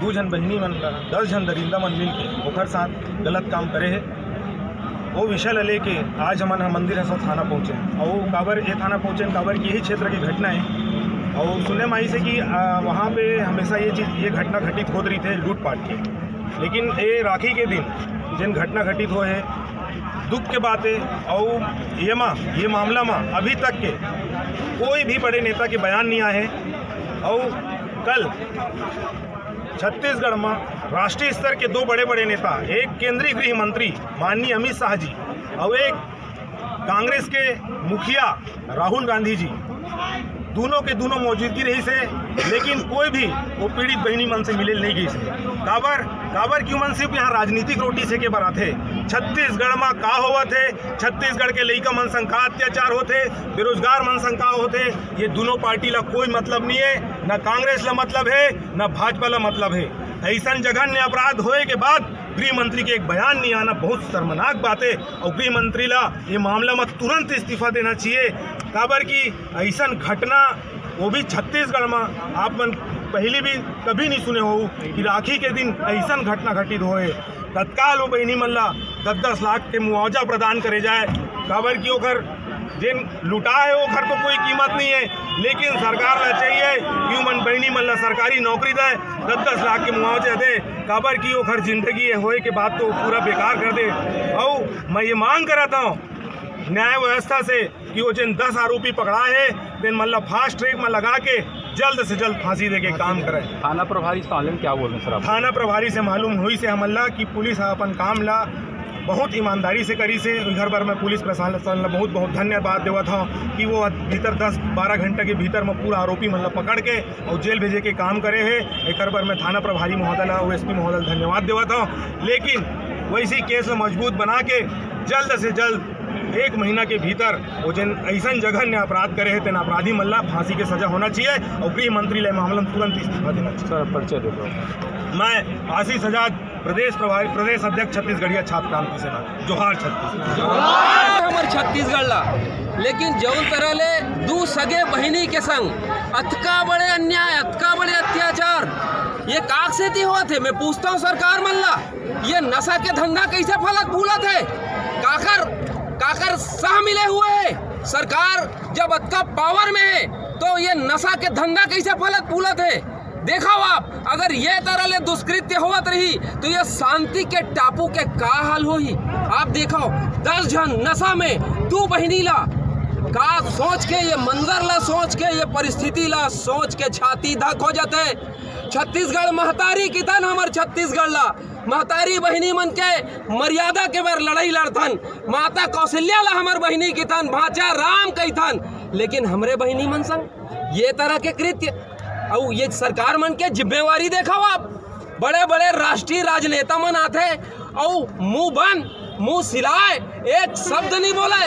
दो जन बहनी मन 10 जन दरिंदा मन मिल के ओकर साथ गलत काम करे है। वो विषय ले लेके आज हमन मंदिर हंसा थाना पहुँचे और काबर ये थाना पहुँचे काबर की यही क्षेत्र की घटना है। और सुनने में आई से कि वहाँ पे हमेशा ये घटना घटित होती रही थे लूट पाट के, लेकिन ये राखी के दिन जिन घटना घटित हो है दुख के बात है। और ये मामला में अभी तक के कोई भी बड़े नेता के बयान नहीं आए हैं। और कल छत्तीसगढ़ में राष्ट्रीय स्तर के दो बड़े नेता, एक केंद्रीय गृह मंत्री माननीय अमित शाह जी और एक कांग्रेस के मुखिया राहुल गांधी जी, दोनों के दोनों मौजूदगी रही से, लेकिन कोई भी वो पीड़ित बहनी मन से मिले नहीं गई से। काबर क्यों मन सिर्फ यहाँ राजनीतिक रोटी से के बरा थे। छत्तीसगढ़ में का होवा थे, छत्तीसगढ़ के लइका मन संग का अत्याचार होते, बेरोजगार मन संग का होते, ये दोनों पार्टी ला कोई मतलब नहीं है। न कांग्रेस ला मतलब है न भाजपा ला मतलब है। ऐसा जघन्य अपराध होए के बाद गृह मंत्री के एक बयान नहीं आना बहुत शर्मनाक बात है। और गृह मंत्री ला ये मामला में तुरंत इस्तीफा देना चाहिए। काबर की ऐसा घटना वो भी छत्तीसगढ़ में आप मन पहले भी कभी नहीं सुने हो कि राखी के दिन ऐसा घटना घटित होए। तत्काल वो बहनी मन ला 10-10 लाख के मुआवजा प्रदान करे जाए। काबर की ओकर जिन लुटा है ओखर तो कोई कीमत नहीं है, लेकिन सरकार ला चाहिए कि मन बहनी मन ला सरकारी नौकरी दे, 10-10 लाख के मुआवजे दे। काबर की ओखर जिंदगी होए के बाद तो पूरा बेकार कर दे। और मैं ये मांग करता हूँ न्याय व्यवस्था से कि वो जिन 10 आरोपी पकड़ा है दिन मन ला फास्ट ट्रैक में लगा के जल्द से जल्द फांसी दे के काम करे। थाना प्रभारी से क्या बोल रहे सर आप? थाना प्रभारी से मालूम हुई से हमला कि पुलिस अपन काम ला बहुत ईमानदारी से करी से। घर भर में पुलिस प्रशासन बहुत बहुत धन्यवाद देवा था कि वो भीतर 10-12 घंटे के भीतर में पूरा आरोपी मतलब पकड़ के और जेल भेजे के काम करे है। एक बार में थाना प्रभारी महोदय OSP महोदय धन्यवाद देवा था। लेकिन वैसी केस मजबूत बना के जल्द से जल्द 1 महीना के भीतर वो जिन ऐसा जघन्य अपराध करे है तेन अपराधी मल्ला फांसी के सजा होना चाहिए। और गृह मंत्री ले मामला में तुरंत इस्तीफा देना चाहिए। सर परिचय दे दो। मैं आशीष आजाद, प्रदेश अध्यक्ष छत्तीसगढ़िया छात्र क्रांति सेना। जोहार छत्तीसगढ़। हमारे छत्तीसगढ़ ला लेकिन जौन तरह ले दू सगे बहिनी के संग अतका बड़े अन्याय, अतका बड़े अत्याचार ये काक से दी हुआ थे। मैं पूछता हूँ सरकार मल्ला ये नशा के धंधा कैसे फलत फूलत है? काकर सह मिले हुए है। सरकार जब अतका पावर में है तो ये नशा के धंधा कैसे फलत फूलत है? देखो आप, अगर ये तरह ले दुष्कृत्य होवत रही तो ये शांति के टापू के का हाल होही। आप देखो 10 जन नशा में 2 बहिनी ला का सोच के, ये मंजर ला सोच के, ये परिस्थिति ला सोच के छाती धक हो जाते। छत्तीसगढ़ महतारी कितन हमार छत्तीसगढ़ ला महतारी बहिनी मन के मर्यादा के बार लड़ाई लड़थन। माता कौशल्या ला हमार बहिनी कितन भाचा राम कहीथन, लेकिन हमरे बहिनी मन संग ये तरह के कृत्य। और ये सरकार मन के जिम्मेवारी देखो आप, बड़े बड़े राष्ट्रीय राजनेता मन आते और मुंह बंद मुंह सिलाए, एक शब्द नहीं बोले।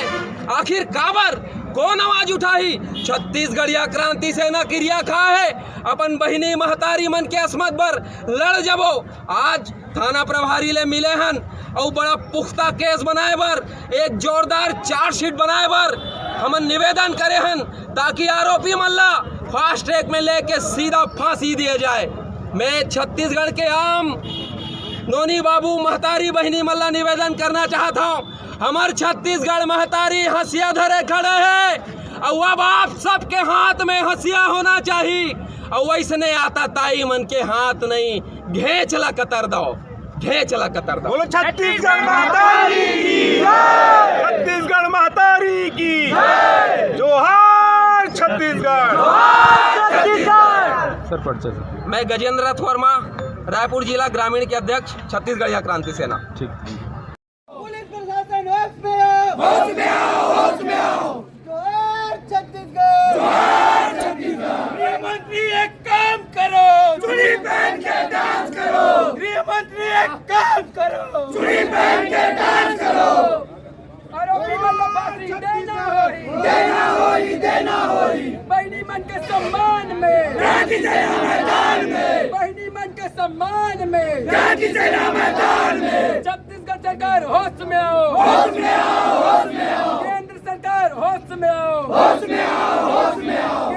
आखिर काबर कौन आवाज उठाई? छत्तीसगढ़िया क्रांति सेना क्रिया खा है अपन बहिनी महतारी मन के अस्मत पर लड़ जबो। आज थाना प्रभारी ले मिले हन और बड़ा पुख्ता केस बनाए बर, एक जोरदार चार्जशीट बनाए बर हमन निवेदन करे हन ताकि आरोपी मल्ला फास्ट ट्रैक में लेके सीधा फांसी दिए जाए। मैं छत्तीसगढ़ के आम नोनी बाबू महतारी बहिनी मल्ला निवेदन करना चाहता हूँ, हमार छत्तीसगढ़ महतारी हंसिया धरे खड़े हैं और अब आप सबके हाथ में हंसिया होना चाहिए। और वैसने आता ताई मन के हाथ नहीं, घेचला कतर दो, घेचला कतर दो। बोलो छत्तीसगढ़ महतारी की जय, छत्तीसगढ़ महतारी की जय, जोहार छत्तीसगढ़। सर परिचय। मैं गजेंद्र रथ वर्मा, रायपुर जिला ग्रामीण के अध्यक्ष, छत्तीसगढ़िया क्रांति सेना। ठीक। पुलिस प्रशासन होश में आओ, होश में आओ, होश में आओ। जोहार छत्तीसगढ़, जोहार छत्तीसगढ़। गृह मंत्री एक काम करो, चूड़ी पहन के डांस करो। गृह मंत्री एक काम करो, चूड़ी पहन के डांस करो। आरोपी को फांसी देना होई, देना होई, देना होई। बहनी मन के सम्मान में, क्रांति सेना मैदान में। बहनी मन के सम्मान में, क्रांति सेना मैदान में। छत्तीसगढ़ सरकार होश में आओ, होश में आओ, होश में आओ। केंद्र सरकार होश में आओ, होश में आओ, होश में आओ।